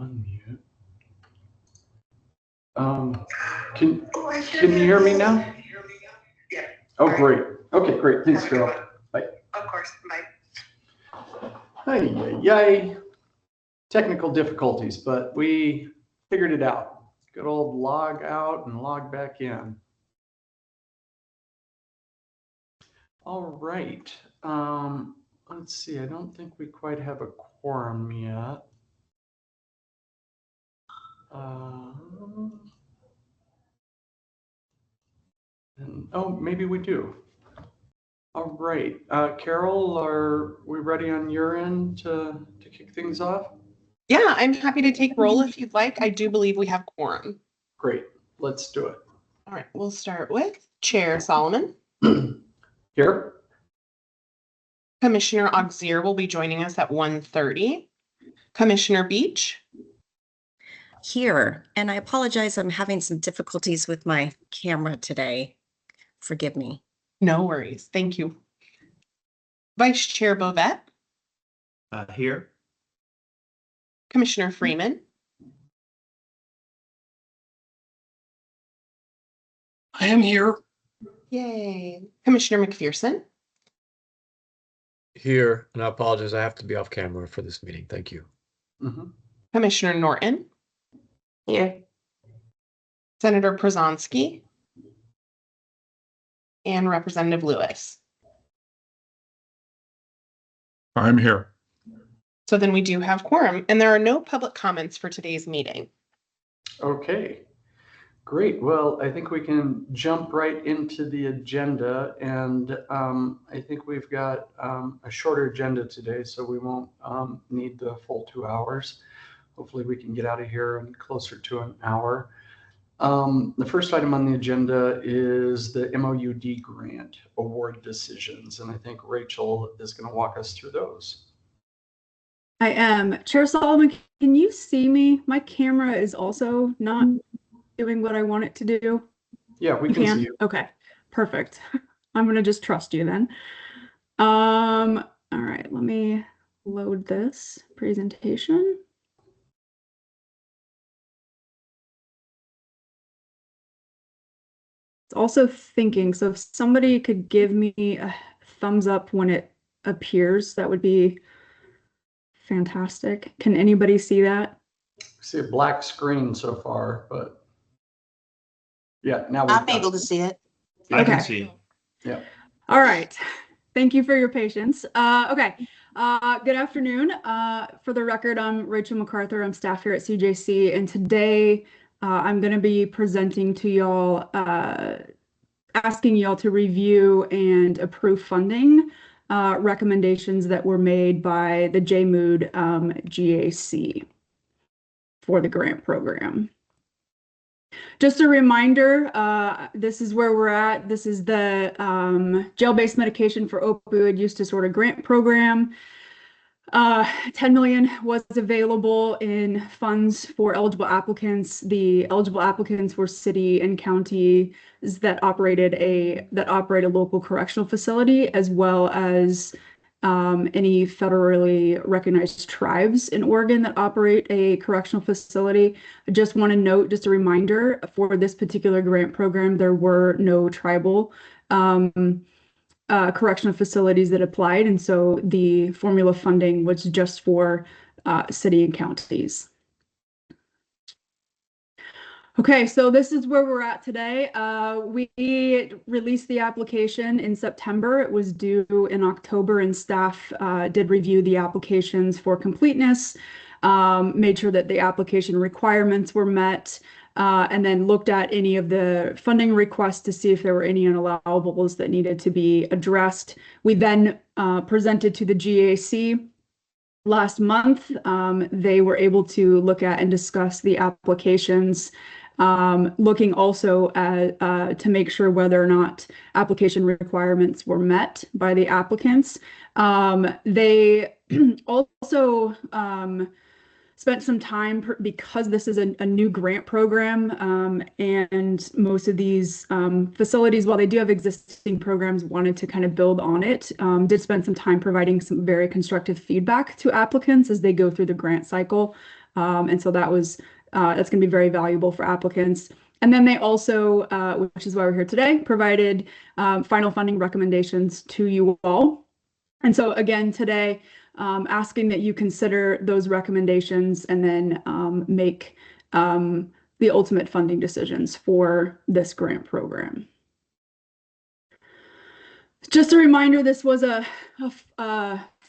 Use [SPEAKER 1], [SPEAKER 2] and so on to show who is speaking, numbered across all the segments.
[SPEAKER 1] Unmute. Can you hear me now?
[SPEAKER 2] Yeah.
[SPEAKER 1] Oh, great. Okay, great. Thanks, Carol. Bye.
[SPEAKER 2] Of course. Bye.
[SPEAKER 1] Yay. Technical difficulties, but we figured it out. Good old log out and log back in. All right. Let's see. I don't think we quite have a quorum yet. Oh, maybe we do. All right. Carol, are we ready on your end to kick things off?
[SPEAKER 3] Yeah, I'm happy to take roll if you'd like. I do believe we have quorum.
[SPEAKER 1] Great. Let's do it.
[SPEAKER 3] All right, we'll start with Chair Solomon.
[SPEAKER 1] Here.
[SPEAKER 3] Commissioner Auxier will be joining us at 1:30. Commissioner Beach.
[SPEAKER 4] Here, and I apologize, I'm having some difficulties with my camera today. Forgive me.
[SPEAKER 3] No worries. Thank you. Vice Chair Bovet.
[SPEAKER 5] Here.
[SPEAKER 3] Commissioner Freeman.
[SPEAKER 5] I am here.
[SPEAKER 3] Yay. Commissioner McPherson.
[SPEAKER 5] Here, and I apologize, I have to be off camera for this meeting. Thank you.
[SPEAKER 3] Commissioner Norton.
[SPEAKER 4] Here.
[SPEAKER 3] Senator Przonski. And Representative Lewis.
[SPEAKER 6] I'm here.
[SPEAKER 3] So then we do have quorum, and there are no public comments for today's meeting.
[SPEAKER 1] Okay, great. Well, I think we can jump right into the agenda, and I think we've got a shorter agenda today, so we won't need the full 2 hours. Hopefully we can get out of here in closer to an hour. The first item on the agenda is the MOUD grant award decisions, and I think Rachel is going to walk us through those.
[SPEAKER 7] I am. Chair Solomon, can you see me? My camera is also not doing what I want it to do.
[SPEAKER 1] Yeah, we can see you.
[SPEAKER 7] Okay, perfect. I'm going to just trust you then. All right, let me load this presentation. It's also thinking, so if somebody could give me a thumbs up when it appears, that would be fantastic. Can anybody see that?
[SPEAKER 1] I see a black screen so far, but yeah, now
[SPEAKER 2] I'm able to see it.
[SPEAKER 6] I
[SPEAKER 7] Okay.
[SPEAKER 6] can see.
[SPEAKER 1] Yeah.
[SPEAKER 7] All right. Thank you for your patience. Okay. Good afternoon. For the record, I'm Rachel MacArthur. I'm staff here at CJC, and today I'm going to be presenting to y'all, asking y'all to review and approve funding recommendations that were made by the JMOOD GAC for the grant program. Just a reminder, this is where we're at. This is the jail-based medication for opioid use disorder grant program. $10 million was available in funds for eligible applicants. The eligible applicants were city and counties that operate a local correctional facility, as well as any federally recognized tribes in Oregon that operate a correctional facility. I just want to note, just a reminder, for this particular grant program, there were no tribal correctional facilities that applied, and so the formula funding was just for city and counties. Okay, so this is where we're at today. We released the application in September. It was due in October, and staff did review the applications for completeness, made sure that the application requirements were met, and then looked at any of the funding requests to see if there were any unallowables that needed to be addressed. We then presented to the GAC last month. They were able to look at and discuss the applications, looking also at to make sure whether or not application requirements were met by the applicants. They also spent some time, because this is a new grant program, and most of these facilities, while they do have existing programs, wanted to kind of build on it, did spend some time providing some very constructive feedback to applicants as they go through the grant cycle. And so that's going to be very valuable for applicants. And then they also, which is why we're here today, provided final funding recommendations to you all. And so again, today, asking that you consider those recommendations and then make the ultimate funding decisions for this grant program. Just a reminder, this was a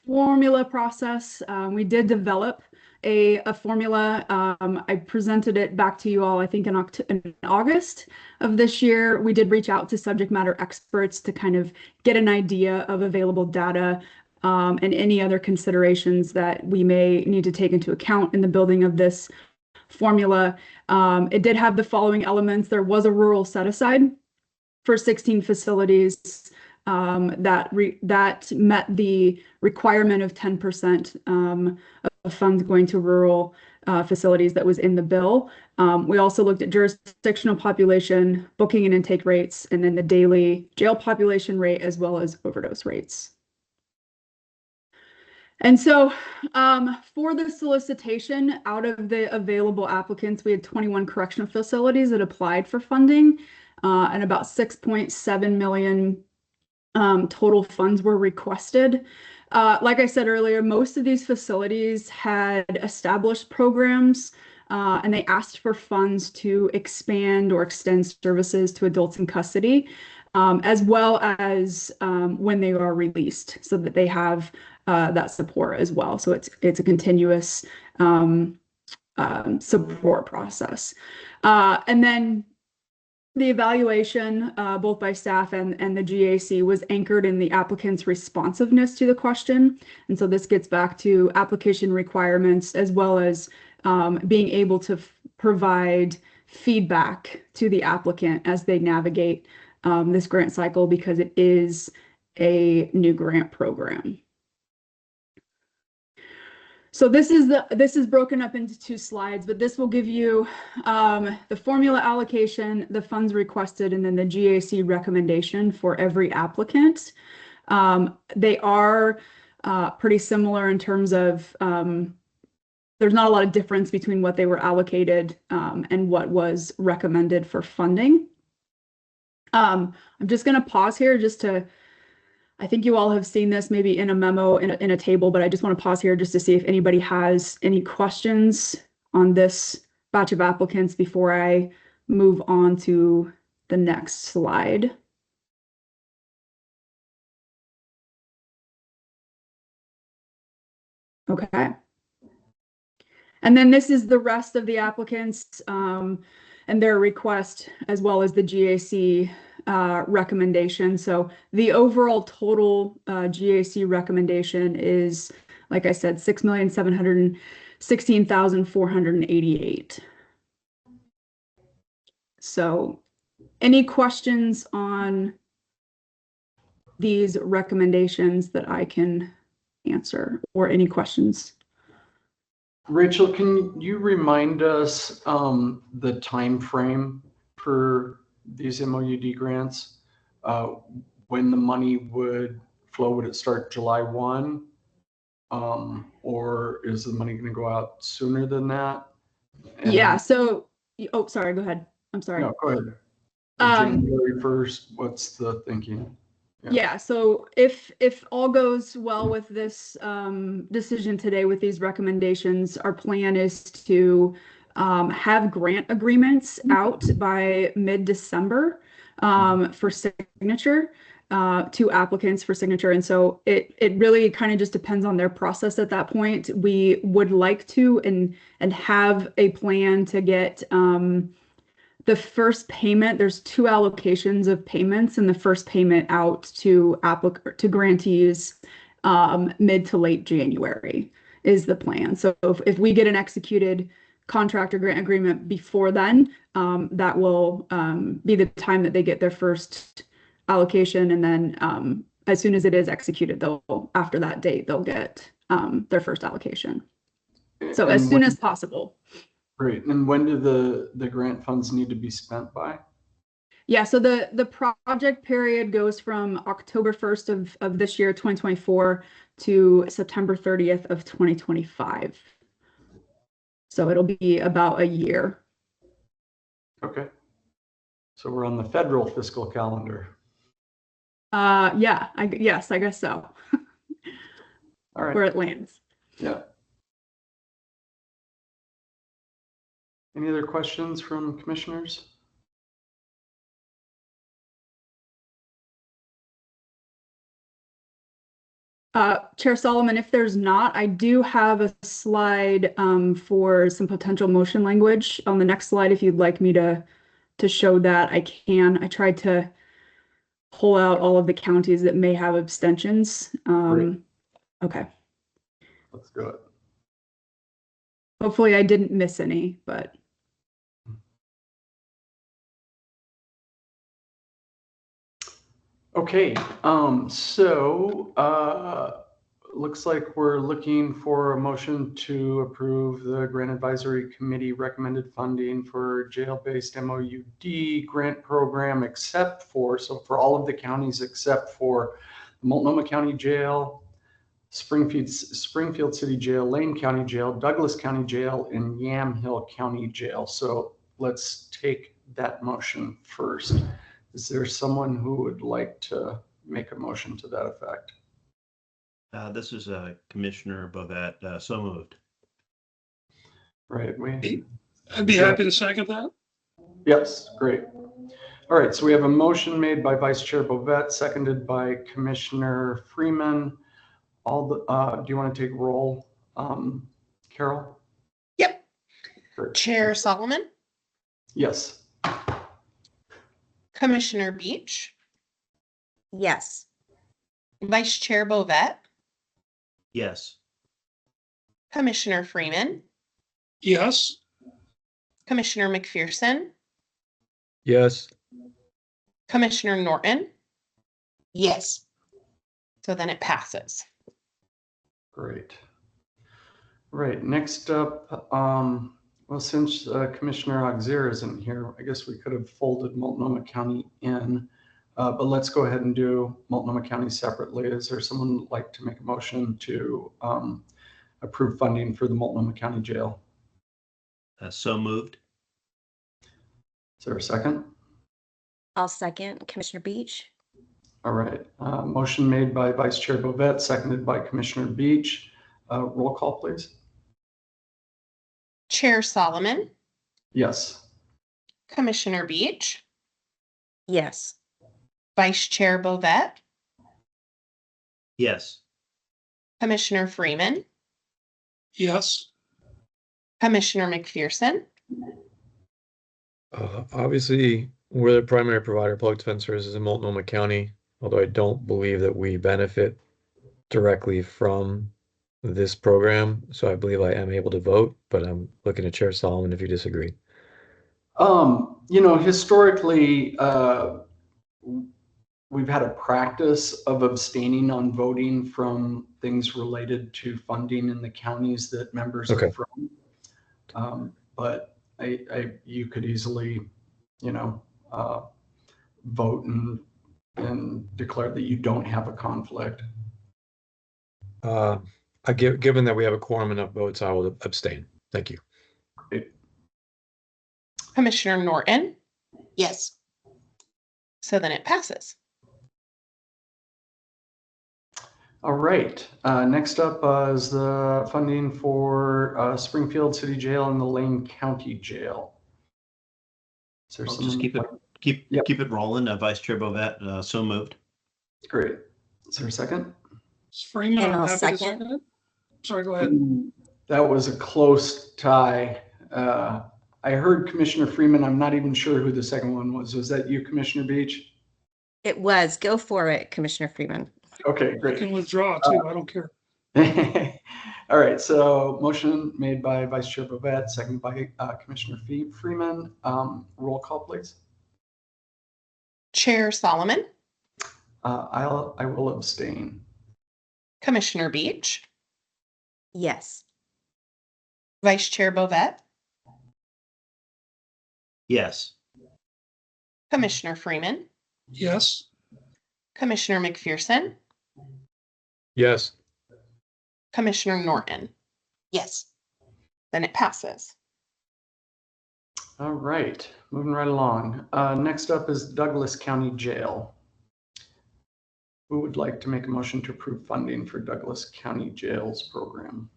[SPEAKER 7] formula process. We did develop a formula. I presented it back to you all, I think, in August of this year. We did reach out to subject matter experts to kind of get an idea of available data, and any other considerations that we may need to take into account in the building of this formula. It did have the following elements. There was a rural set aside for 16 facilities that met the requirement of 10% of funds going to rural facilities that was in the bill. We also looked at jurisdictional population, booking and intake rates, and then the daily jail population rate, as well as overdose rates. And so for the solicitation, out of the available applicants, we had 21 correctional facilities that applied for funding, and about 6.7 million total funds were requested. Like I said earlier, most of these facilities had established programs, and they asked for funds to expand or extend services to adults in custody, as well as when they are released, so that they have that support as well. So it's a continuous support process. And then the evaluation, both by staff and the GAC, was anchored in the applicant's responsiveness to the question. And so this gets back to application requirements, as well as being able to provide feedback to the applicant as they navigate this grant cycle, because it is a new grant program. So this is broken up into 2 slides, but this will give you the formula allocation, the funds requested, and then the GAC recommendation for every applicant. They are pretty similar in terms of there's not a lot of difference between what they were allocated and what was recommended for funding. I'm just going to pause here just to, I think you all have seen this maybe in a memo, in a table, but I just want to pause here just to see if anybody has any questions on this batch of applicants before I move on to the next slide. Okay. And then this is the rest of the applicants and their request, as well as the GAC recommendation. So the overall total GAC recommendation is, like I said, 6,716,488. So any questions on these recommendations that I can answer or any questions.
[SPEAKER 1] Rachel, can you remind us the time frame for these MOUD grants? When the money would flow? Would it start July 1? Or is the money going to go out sooner than that? And-
[SPEAKER 7] Yeah, so, oh, sorry, go ahead. I'm sorry.
[SPEAKER 1] No, go ahead.
[SPEAKER 7] Um,
[SPEAKER 1] January 1st, what's the thinking?
[SPEAKER 7] Yeah, so if all goes well with this decision today with these recommendations, our plan is to have grant agreements out by mid-December for signature, to applicants for signature. And so it really kind of just depends on their process at that point. We would like to and have a plan to get the first payment. There's 2 allocations of payments, and the first payment out to grantees mid to late January is the plan. So if we get an executed contract or grant agreement before then, that will be the time that they get their first allocation. And then as soon as it is executed, after that date, they'll get their first allocation. So as soon as possible.
[SPEAKER 1] Great. And when do the grant funds need to be spent by?
[SPEAKER 7] Yeah, so the project period goes from October 1st of this year, 2024, to September 30th of 2025. So it'll be about a year.
[SPEAKER 1] Okay. So we're on the federal fiscal calendar.
[SPEAKER 7] Yeah, yes, I guess so.
[SPEAKER 1] All right.
[SPEAKER 7] Where it lands.
[SPEAKER 1] Yeah. Any other questions from commissioners?
[SPEAKER 7] Chair Solomon, if there's not, I do have a slide for some potential motion language on the next slide. If you'd like me to show that, I can. I tried to pull out all of the counties that may have abstentions.
[SPEAKER 1] Great.
[SPEAKER 7] Okay.
[SPEAKER 1] Let's do it.
[SPEAKER 7] Hopefully I didn't miss any, but.
[SPEAKER 1] Okay, looks like we're looking for a motion to approve the Grant Advisory Committee recommended funding for jail-based MOUD grant program, except for, so for all of the counties except for Multnomah County Jail, Springfield City Jail, Lane County Jail, Douglas County Jail, and Yamhill County Jail. So let's take that motion first. Is there someone who would like to make a motion to that effect?
[SPEAKER 8] This is Commissioner Bovet. So moved.
[SPEAKER 1] Right.
[SPEAKER 9] I'd be happy to second that.
[SPEAKER 1] Yes, great. All right, so we have a motion made by Vice Chair Bovet, seconded by Commissioner Freeman. Do you want to take roll, Carol?
[SPEAKER 3] Yep.
[SPEAKER 1] Great.
[SPEAKER 3] Chair Solomon,
[SPEAKER 1] Yes.
[SPEAKER 3] Commissioner Beach,
[SPEAKER 4] Yes.
[SPEAKER 3] Vice Chair Bovet,
[SPEAKER 8] Yes.
[SPEAKER 3] Commissioner Freeman,
[SPEAKER 9] Yes.
[SPEAKER 3] Commissioner McPherson,
[SPEAKER 5] Yes.
[SPEAKER 3] Commissioner Norton.
[SPEAKER 2] Yes.
[SPEAKER 3] So then it passes.
[SPEAKER 1] Great. Right, next up, well, since Commissioner Auxier isn't here, I guess we could have folded Multnomah County in, but let's go ahead and do Multnomah County separately. Is there someone who'd like to make a motion to approve funding for the Multnomah County Jail?
[SPEAKER 8] So moved.
[SPEAKER 1] Is there a second?
[SPEAKER 4] I'll second. Commissioner Beach?
[SPEAKER 1] All right, motion made by Vice Chair Bovet, seconded by Commissioner Beach. Roll call, please.
[SPEAKER 3] Chair Solomon,
[SPEAKER 1] Yes.
[SPEAKER 3] Commissioner Beach,
[SPEAKER 4] Yes.
[SPEAKER 3] Vice Chair Bovet,
[SPEAKER 8] Yes.
[SPEAKER 3] Commissioner Freeman,
[SPEAKER 9] Yes.
[SPEAKER 3] Commissioner McPherson,
[SPEAKER 5] Obviously, we're the primary provider of public defense services in Multnomah County, although I don't believe that we benefit directly from this program. So I believe I am able to vote, but I'm looking at Chair Solomon if you disagree.
[SPEAKER 1] Historically, we've had a practice of abstaining on voting from things related to funding in the counties that members
[SPEAKER 5] Okay.
[SPEAKER 1] are from. But you could easily, vote and declare that you don't have a conflict.
[SPEAKER 5] Given that we have a quorum enough votes, I will abstain. Thank you.
[SPEAKER 3] Commissioner Norton.
[SPEAKER 2] Yes.
[SPEAKER 3] So then it passes.
[SPEAKER 1] All right. Next up is the funding for Springfield City Jail and the Lane County Jail. Is there
[SPEAKER 8] I'll
[SPEAKER 1] someone
[SPEAKER 8] just keep it rolling. Vice Chair Bovet, so moved.
[SPEAKER 1] Great. Is there a second?
[SPEAKER 9] Freeman,
[SPEAKER 4] And
[SPEAKER 9] I'm
[SPEAKER 4] I'll
[SPEAKER 9] happy to
[SPEAKER 4] second.
[SPEAKER 9] second it. Sorry, go ahead.
[SPEAKER 1] That was a close tie. I heard Commissioner Freeman. I'm not even sure who the second one was. Was that you, Commissioner Beach?
[SPEAKER 4] It was. Go for it, Commissioner Freeman.
[SPEAKER 1] Okay,
[SPEAKER 9] I
[SPEAKER 1] great.
[SPEAKER 9] can withdraw too. I don't care.
[SPEAKER 1] All right, so motion made by Vice Chair Bovet, seconded by Commissioner Freeman. Roll call, please.
[SPEAKER 3] Chair Solomon.
[SPEAKER 1] I will abstain.
[SPEAKER 3] Commissioner Beach.
[SPEAKER 4] Yes.
[SPEAKER 3] Vice Chair Bovet.
[SPEAKER 8] Yes.
[SPEAKER 3] Commissioner Freeman.
[SPEAKER 9] Yes.
[SPEAKER 3] Commissioner McPherson.
[SPEAKER 5] Yes.
[SPEAKER 3] Commissioner Norton.
[SPEAKER 2] Yes.
[SPEAKER 3] Then it passes.
[SPEAKER 1] All right, moving right along. Next up is Douglas County Jail. Who would like to make a motion to approve funding for Douglas County Jails program?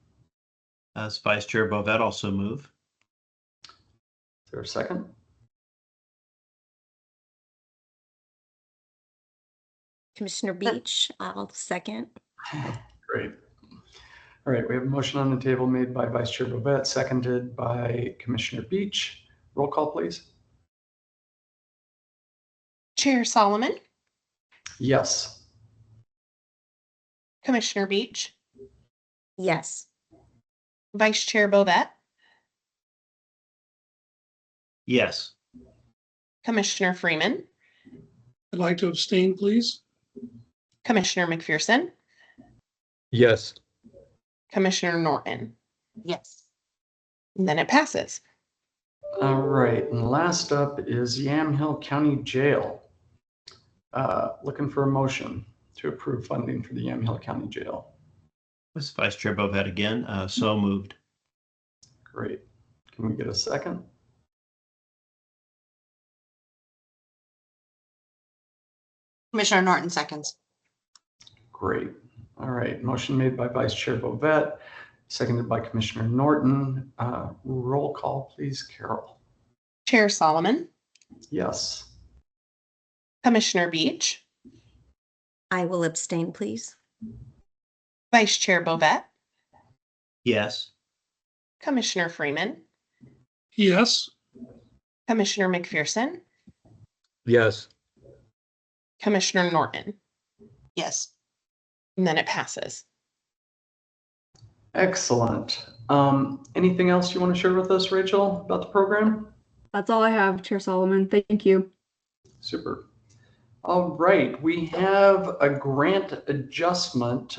[SPEAKER 8] As Vice Chair Bovet, also move.
[SPEAKER 1] Is there a second?
[SPEAKER 4] Commissioner Beach, I'll second.
[SPEAKER 1] Great. All right, we have a motion on the table made by Vice Chair Bovet, seconded by Commissioner Beach. Roll call, please.
[SPEAKER 3] Chair Solomon.
[SPEAKER 1] Yes.
[SPEAKER 3] Commissioner Beach.
[SPEAKER 4] Yes.
[SPEAKER 3] Vice Chair Bovet.
[SPEAKER 8] Yes.
[SPEAKER 3] Commissioner Freeman.
[SPEAKER 9] I'd like to abstain, please.
[SPEAKER 3] Commissioner McPherson.
[SPEAKER 5] Yes.
[SPEAKER 3] Commissioner Norton.
[SPEAKER 2] Yes.
[SPEAKER 3] And then it passes.
[SPEAKER 1] All right, and last up is Yamhill County Jail. Looking for a motion to approve funding for the Yamhill County Jail.
[SPEAKER 8] As Vice Chair Bovet again, so moved.
[SPEAKER 1] Great. Can we get a second?
[SPEAKER 2] Commissioner Norton seconds.
[SPEAKER 1] Great. All right, motion made by Vice Chair Bovet, seconded by Commissioner Norton. Roll call, please, Carol.
[SPEAKER 3] Chair Solomon.
[SPEAKER 1] Yes.
[SPEAKER 3] Commissioner Beach.
[SPEAKER 4] I will abstain, please.
[SPEAKER 3] Vice Chair Bovet.
[SPEAKER 8] Yes.
[SPEAKER 3] Commissioner Freeman.
[SPEAKER 9] Yes.
[SPEAKER 3] Commissioner McPherson.
[SPEAKER 5] Yes.
[SPEAKER 3] Commissioner Norton.
[SPEAKER 2] Yes.
[SPEAKER 3] And then it passes.
[SPEAKER 1] Excellent. Anything else you want to share with us, Rachel, about the program?
[SPEAKER 7] That's all I have, Chair Solomon. Thank you.
[SPEAKER 1] Super. All right, we have a grant adjustment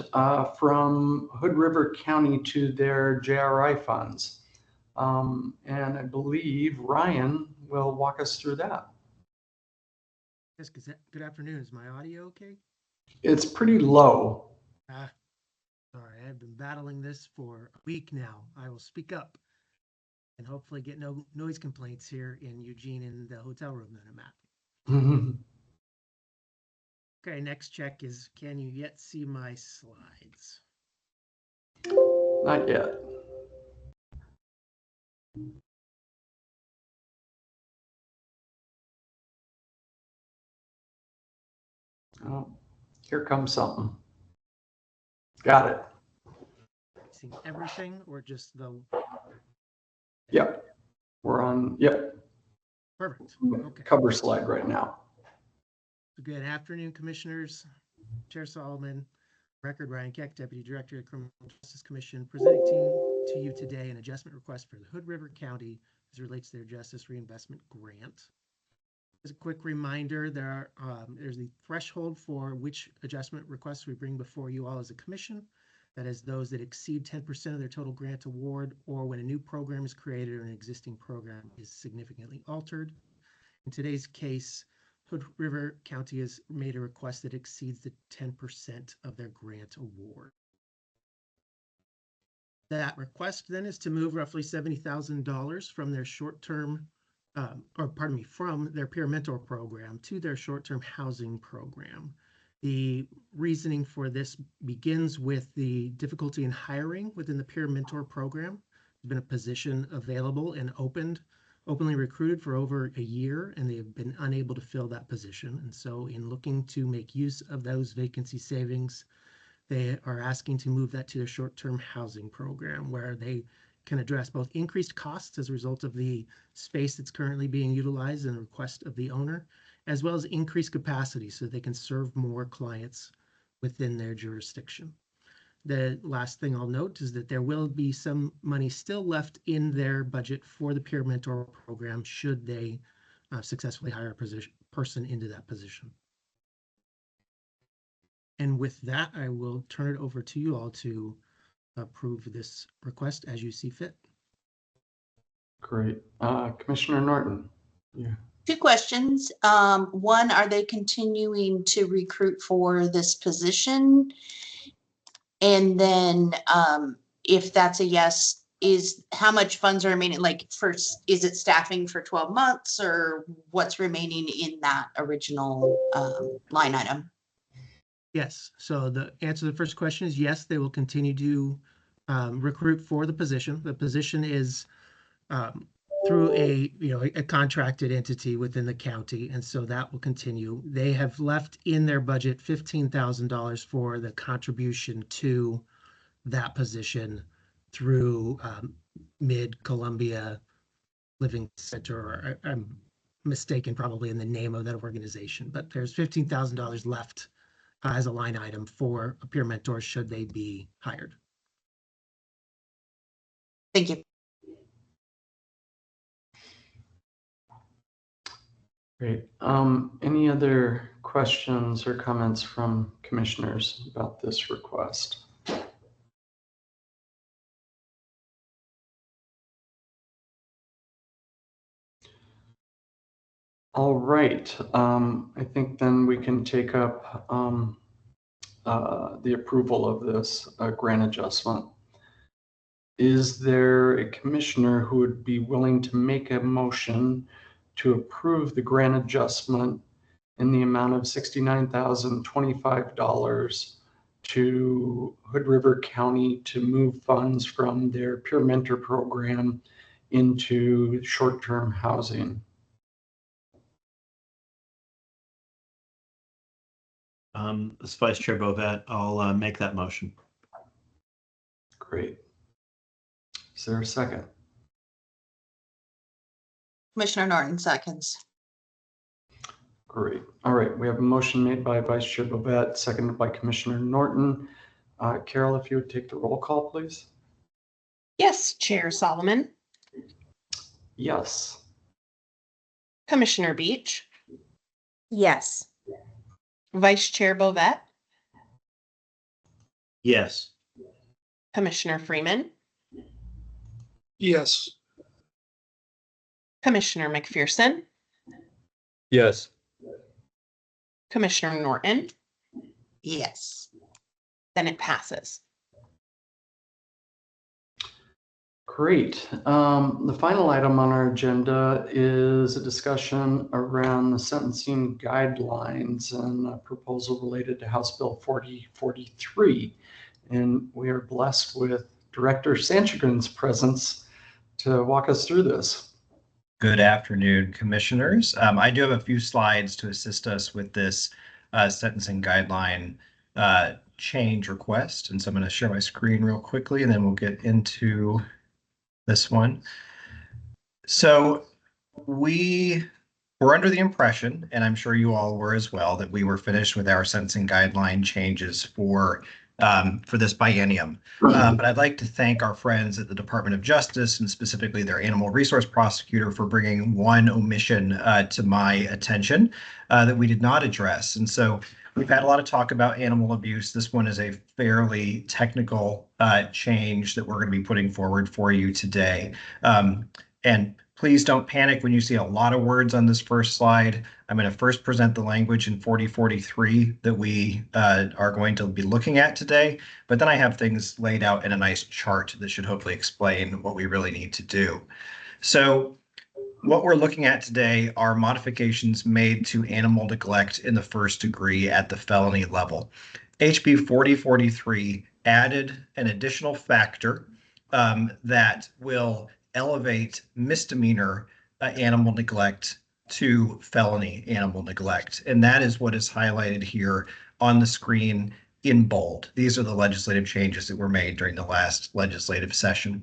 [SPEAKER 1] from Hood River County to their JRI funds. And I believe Ryan will walk us through that.
[SPEAKER 10] Yes, good afternoon. Is my audio okay?
[SPEAKER 1] It's pretty low.
[SPEAKER 10] Sorry, I've been battling this for a week now. I will speak up and hopefully get no noise complaints here in Eugene in the hotel room that I'm at. Okay, next check is, can you yet see my slides?
[SPEAKER 1] Not yet. Oh, here comes something. Got it.
[SPEAKER 10] Seeing everything or just the,
[SPEAKER 1] Yep. We're on, yep,
[SPEAKER 10] perfect, okay.
[SPEAKER 1] cover slide right now.
[SPEAKER 10] Good afternoon, Commissioners. Chair Solomon, Record Ryan Keck, Deputy Director of the Criminal Justice Commission, presenting to you today an adjustment request for the Hood River County as it relates to their Justice Reinvestment Grant. As a quick reminder, there's the threshold for which adjustment requests we bring before you all as a commission. That is those that exceed 10% of their total grant award, or when a new program is created or an existing program is significantly altered. In today's case, Hood River County has made a request that exceeds the 10% of their grant award. That request then is to move roughly $70,000 from their short-term, from their peer mentor program to their short-term housing program. The reasoning for this begins with the difficulty in hiring within the peer mentor program. There's been a position available and openly recruited for over a year, and they have been unable to fill that position. And so in looking to make use of those vacancy savings, they are asking to move that to their short-term housing program, where they can address both increased costs as a result of the space that's currently being utilized and the request of the owner, as well as increased capacity so they can serve more clients within their jurisdiction. The last thing I'll note is that there will be some money still left in their budget for the peer mentor program should they successfully hire a person into that position. And with that, I will turn it over to you all to approve this request as you see fit.
[SPEAKER 1] Great. Commissioner Norton. Yeah.
[SPEAKER 2] 2 questions. One, are they continuing to recruit for this position? And then if that's a yes, is how much funds are remaining? Like first, is it staffing for 12 months or what's remaining in that original line item?
[SPEAKER 10] Yes. So the answer to the first question is yes, they will continue to recruit for the position. The position is through a contracted entity within the county, and so that will continue. They have left in their budget $15,000 for the contribution to that position through Mid-Columbia Living Center, or I'm mistaken probably in the name of that organization, but there's $15,000 left as a line item for a peer mentor should they be hired.
[SPEAKER 2] Thank you.
[SPEAKER 1] Great. Any other questions or comments from commissioners about this request? All right. I think then we can take up the approval of this grant adjustment. Is there a commissioner who would be willing to make a motion to approve the grant adjustment in the amount of $69,025 to Hood River County to move funds from their peer mentor program into short-term housing?
[SPEAKER 8] As Vice Chair Bovet, I'll make that motion.
[SPEAKER 1] Great. Is there a second?
[SPEAKER 2] Commissioner Norton seconds.
[SPEAKER 1] Great. All right. We have a motion made by Vice Chair Bovet, seconded by Commissioner Norton. Carol, if you would take the roll call, please.
[SPEAKER 3] Yes, Chair Solomon,
[SPEAKER 1] Yes.
[SPEAKER 3] Commissioner Beach,
[SPEAKER 4] Yes.
[SPEAKER 3] Vice Chair Bovet,
[SPEAKER 8] Yes.
[SPEAKER 3] Commissioner Freeman,
[SPEAKER 9] Yes.
[SPEAKER 3] Commissioner McPherson,
[SPEAKER 5] Yes.
[SPEAKER 3] Commissioner Norton,
[SPEAKER 2] Yes.
[SPEAKER 3] then it passes.
[SPEAKER 1] Great. The final item on our agenda is a discussion around the sentencing guidelines and a proposal related to House Bill 4043. And we are blessed with Director Sanchagrin's presence to walk us through this.
[SPEAKER 11] Good afternoon, commissioners. I do have a few slides to assist us with this sentencing guideline change request. And so I'm going to share my screen real quickly, and then we'll get into this one. So we were under the impression, and I'm sure you all were as well, that we were finished with our sentencing guideline changes for for this biennium. But I'd like to thank our friends at the Department of Justice and specifically their animal resource prosecutor for bringing one omission to my attention that we did not address. And so we've had a lot of talk about animal abuse. This one is a fairly technical change that we're going to be putting forward for you today. And please don't panic when you see a lot of words on this first slide. I'm going to first present the language in 4043 that we are going to be looking at today, but then I have things laid out in a nice chart that should hopefully explain what we really need to do. So what we're looking at today are modifications made to animal neglect in the first degree at the felony level. HB 4043 added an additional factor that will elevate misdemeanor animal neglect to felony animal neglect. And that is what is highlighted here on the screen in bold. These are the legislative changes that were made during the last legislative session.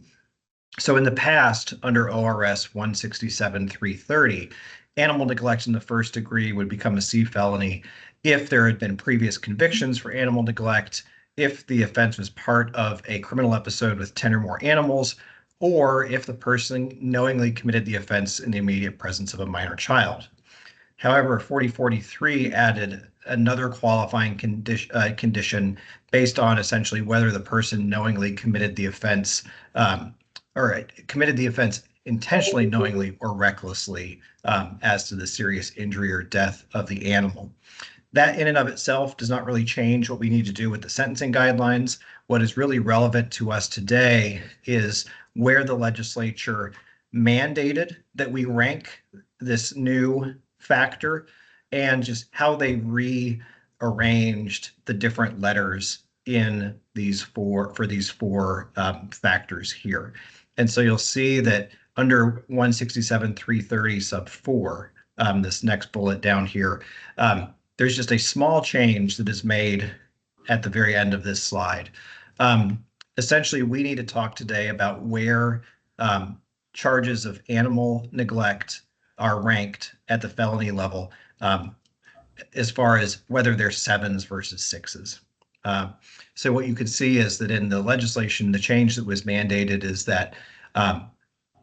[SPEAKER 11] So in the past, under ORS 167-330, animal neglect in the first degree would become a C felony if there had been previous convictions for animal neglect, if the offense was part of a criminal episode with 10 or more animals, or if the person knowingly committed the offense in the immediate presence of a minor child. However, 4043 added another qualifying condition based on essentially whether the person knowingly committed the offense intentionally, knowingly, or recklessly as to the serious injury or death of the animal. That in and of itself does not really change what we need to do with the sentencing guidelines. What is really relevant to us today is where the legislature mandated that we rank this new factor and just how they rearranged the different letters in these four factors here. And so you'll see that under 167-330 sub 4, this next bullet down here, there's just a small change that is made at the very end of this slide. Essentially, we need to talk today about where charges of animal neglect are ranked at the felony level as far as whether they're 7s versus 6s. So what you can see is that in the legislation, the change that was mandated is that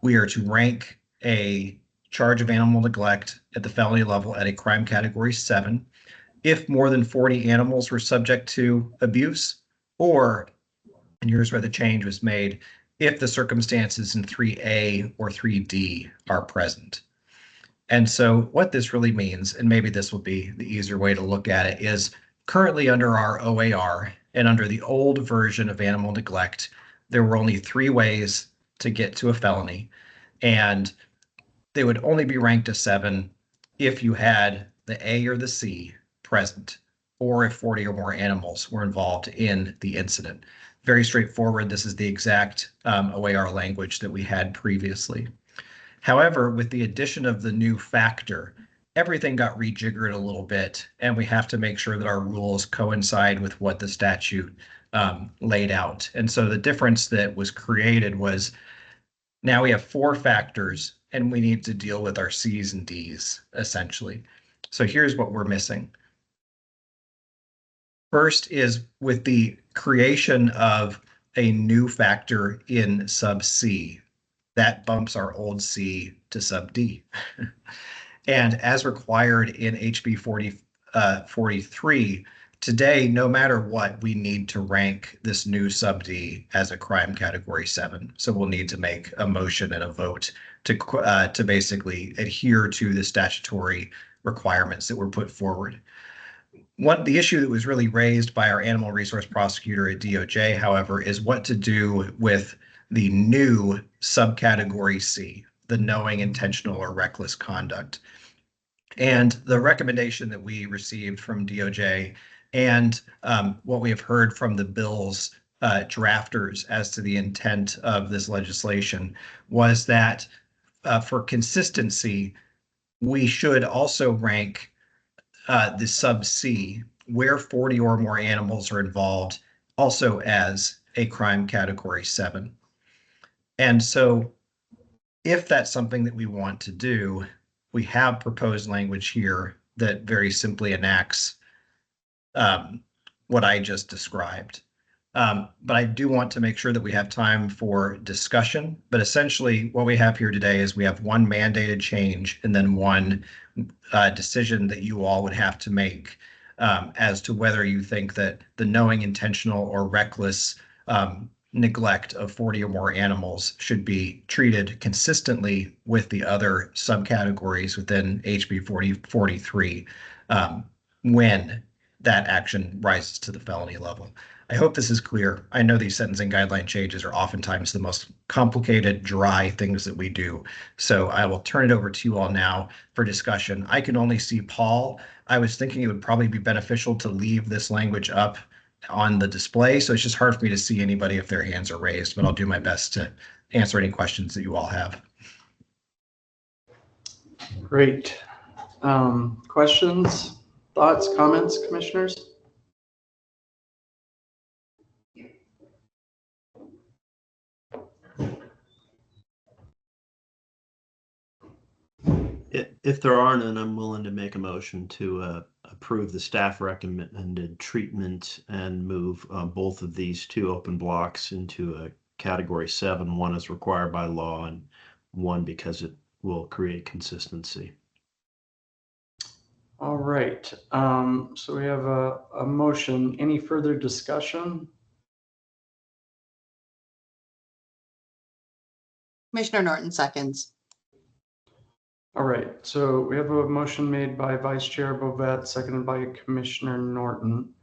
[SPEAKER 11] we are to rank a charge of animal neglect at the felony level at a crime category 7 if more than 40 animals were subject to abuse, or, and here's where the change was made, if the circumstances in 3A or 3D are present. And so what this really means, and maybe this will be the easier way to look at it, is currently under our OAR and under the old version of animal neglect, there were only 3 ways to get to a felony, and they would only be ranked a 7 if you had the A or the C present, or if 40 or more animals were involved in the incident. Very straightforward. This is the exact OAR language that we had previously. However, with the addition of the new factor, everything got rejiggered a little bit, and we have to make sure that our rules coincide with what the statute laid out. And so the difference that was created was now we have 4 factors, and we need to deal with our C's and D's, essentially. So here's what we're missing. First is with the creation of a new factor in sub C, that bumps our old C to sub D. And as required in HB 4043, today, no matter what, we need to rank this new sub D as a crime category 7. So we'll need to make a motion and a vote to basically adhere to the statutory requirements that were put forward. The issue that was really raised by our animal resource prosecutor at DOJ, however, is what to do with the new subcategory C, the knowing, intentional, or reckless conduct. And the recommendation that we received from DOJ and what we have heard from the bill's drafters as to the intent of this legislation was that for consistency, we should also rank the sub C, where 40 or more animals are involved, also as a crime category 7. And so if that's something that we want to do, we have proposed language here that very simply enacts what I just described. But I do want to make sure that we have time for discussion. But essentially, what we have here today is we have one mandated change and then one decision that you all would have to make as to whether you think that the knowing, intentional, or reckless neglect of 40 or more animals should be treated consistently with the other subcategories within HB 4043 when that action rises to the felony level. I hope this is clear. I know these sentencing guideline changes are oftentimes the most complicated, dry things that we do. So I will turn it over to you all now for discussion. I can only see Paul. I was thinking it would probably be beneficial to leave this language up on the display. So it's just hard for me to see anybody if their hands are raised, but I'll do my best to answer any questions that you all have.
[SPEAKER 1] Great. Questions, thoughts, comments, commissioners?
[SPEAKER 8] If there are none, I'm willing to make a motion to approve the staff recommended treatment and move both of these two open blocks into a category 7, one is required by law and one because it will create consistency.
[SPEAKER 1] All right. So we have a motion. Any further discussion?
[SPEAKER 2] Commissioner Norton seconds.
[SPEAKER 1] All right, so we have a motion made by Vice Chair Bovet, seconded by Commissioner Norton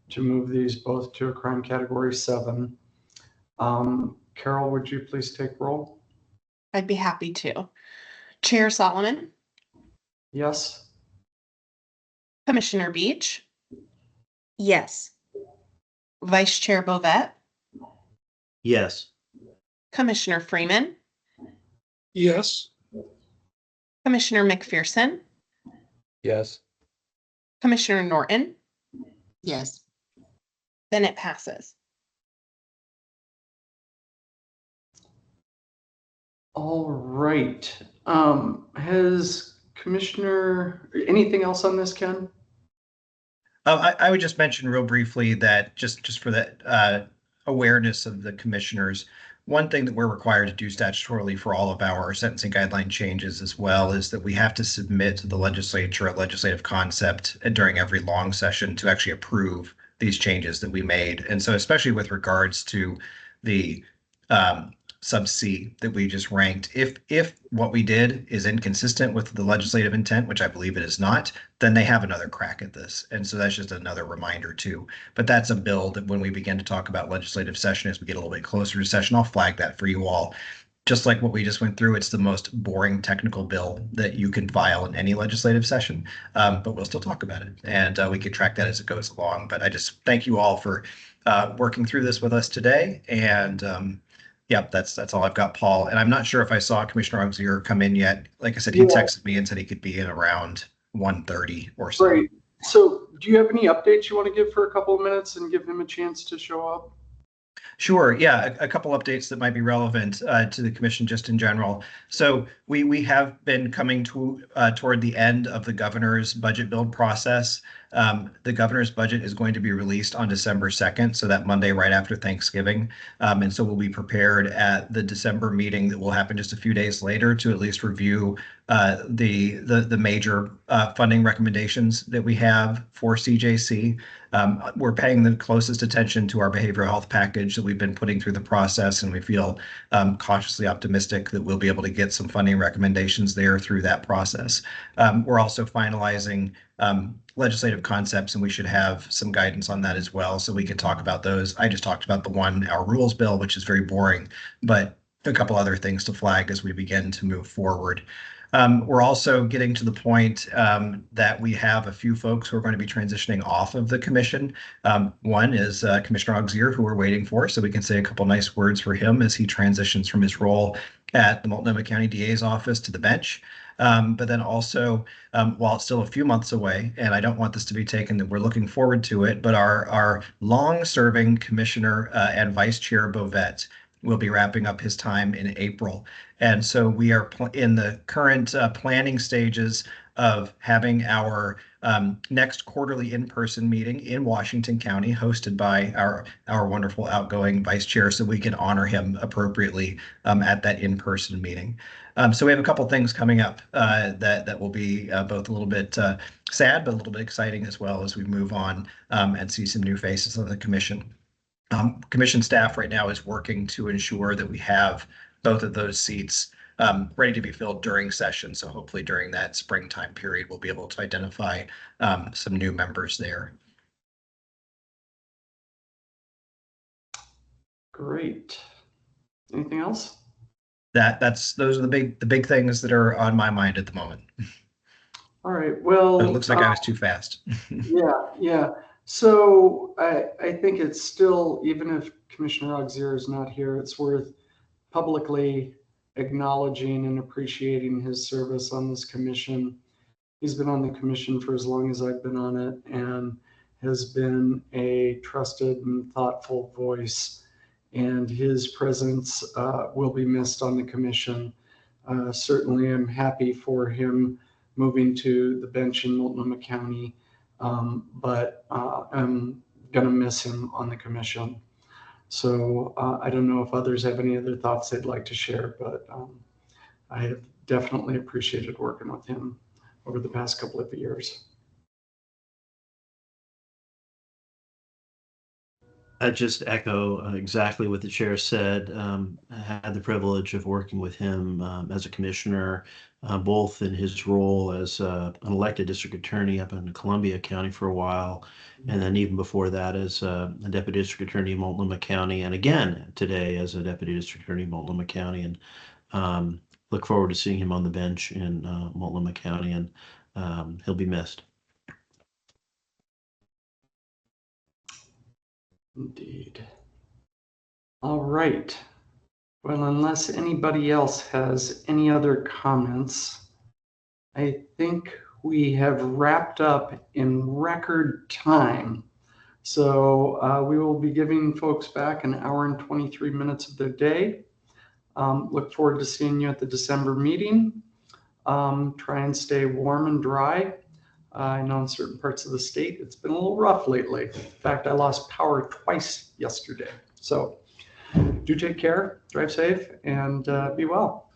[SPEAKER 1] to move these both to a crime category 7. Carol, would you please take roll?
[SPEAKER 3] I'd be happy to. Chair Solomon,
[SPEAKER 1] Yes.
[SPEAKER 3] Commissioner Beach,
[SPEAKER 4] Yes.
[SPEAKER 3] Vice Chair Bovet,
[SPEAKER 8] Yes.
[SPEAKER 3] Commissioner Freeman,
[SPEAKER 9] Yes.
[SPEAKER 3] Commissioner McPherson,
[SPEAKER 5] Yes.
[SPEAKER 3] Commissioner Norton,
[SPEAKER 2] Yes.
[SPEAKER 3] then it passes.
[SPEAKER 1] All right. Has Commissioner, anything else on this, Ken?
[SPEAKER 11] I would just mention real briefly that just for that awareness of the commissioners, one thing that we're required to do statutorily for all of our sentencing guideline changes as well is that we have to submit to the legislature a legislative concept during every long session to actually approve these changes that we made. And so especially with regards to the sub C that we just ranked, if what we did is inconsistent with the legislative intent, which I believe it is not, then they have another crack at this. And so that's just another reminder too. But that's a bill that when we begin to talk about legislative session, as we get a little bit closer to session, I'll flag that for you all. Just like what we just went through, it's the most boring technical bill that you can file in any legislative session, but we'll still talk about it. And we can track that as it goes along. But I just thank you all for working through this with us today. And yep, that's all I've got, Paul. And I'm not sure if I saw Commissioner Auxier come in yet. Like I said, he texted me and said he could be in around 1:30 or so.
[SPEAKER 1] Great. So do you have any updates you want to give for a couple of minutes and give him a chance to show up?
[SPEAKER 11] Sure. Yeah, a couple updates that might be relevant to the commission just in general. So we have been coming to toward the end of the governor's budget build process. The governor's budget is going to be released on December 2nd, so that Monday right after Thanksgiving. And so we'll be prepared at the December meeting that will happen just a few days later to at least review the major funding recommendations that we have for CJC. We're paying the closest attention to our behavioral health package that we've been putting through the process, and we feel cautiously optimistic that we'll be able to get some funding recommendations there through that process. We're also finalizing legislative concepts, and we should have some guidance on that as well, so we can talk about those. I just talked about the one, our rules bill, which is very boring, but a couple other things to flag as we begin to move forward. We're also getting to the point that we have a few folks who are going to be transitioning off of the commission. One is Commissioner Auxier, who we're waiting for, so we can say a couple nice words for him as he transitions from his role at the Multnomah County DA's office to the bench. But then also, while it's still a few months away, and I don't want this to be taken that we're looking forward to it, but our long-serving commissioner and Vice Chair Bovet will be wrapping up his time in April. And so we are in the current planning stages of having our next quarterly in-person meeting in Washington County, hosted by our wonderful outgoing vice chair, so we can honor him appropriately at that in-person meeting. So we have a couple things coming up that will be both a little bit sad, but a little bit exciting as well as we move on and see some new faces on the commission. Commission staff right now is working to ensure that we have both of those seats ready to be filled during session. So hopefully during that springtime period, we'll be able to identify some new members there.
[SPEAKER 1] Great. Anything else?
[SPEAKER 11] Those are the big things that are on my mind at the moment.
[SPEAKER 1] All right. Well,
[SPEAKER 11] But it looks like I was too fast.
[SPEAKER 1] yeah. So I think it's still, even if Commissioner Auxier is not here, it's worth publicly acknowledging and appreciating his service on this commission. He's been on the commission for as long as I've been on it and has been a trusted and thoughtful voice. And his presence will be missed on the commission. Certainly, I'm happy for him moving to the bench in Multnomah County. But I'm going to miss him on the commission. So I don't know if others have any other thoughts they'd like to share, but I have definitely appreciated working with him over the past couple of years.
[SPEAKER 8] I just echo exactly what the chair said. I had the privilege of working with him as a commissioner, both in his role as an elected district attorney up in Columbia County for a while, and then even before that as a deputy district attorney in Multnomah County, and again today as a deputy district attorney in Multnomah County. And look forward to seeing him on the bench in Multnomah County, and he'll be missed.
[SPEAKER 1] Indeed. All right. Well, unless anybody else has any other comments, I think we have wrapped up in record time. So we will be giving folks back 1 hour and 23 minutes of their day. Look forward to seeing you at the December meeting. Try and stay warm and dry. I know in certain parts of the state, it's been a little rough lately. In fact, I lost power twice yesterday. So do take care, drive safe, and be well.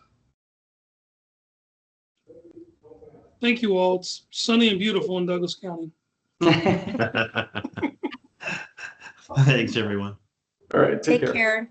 [SPEAKER 9] Thank you all. It's sunny and beautiful in Douglas County.
[SPEAKER 8] Thanks, everyone.
[SPEAKER 1] All right, take
[SPEAKER 4] Take
[SPEAKER 1] care.
[SPEAKER 4] care.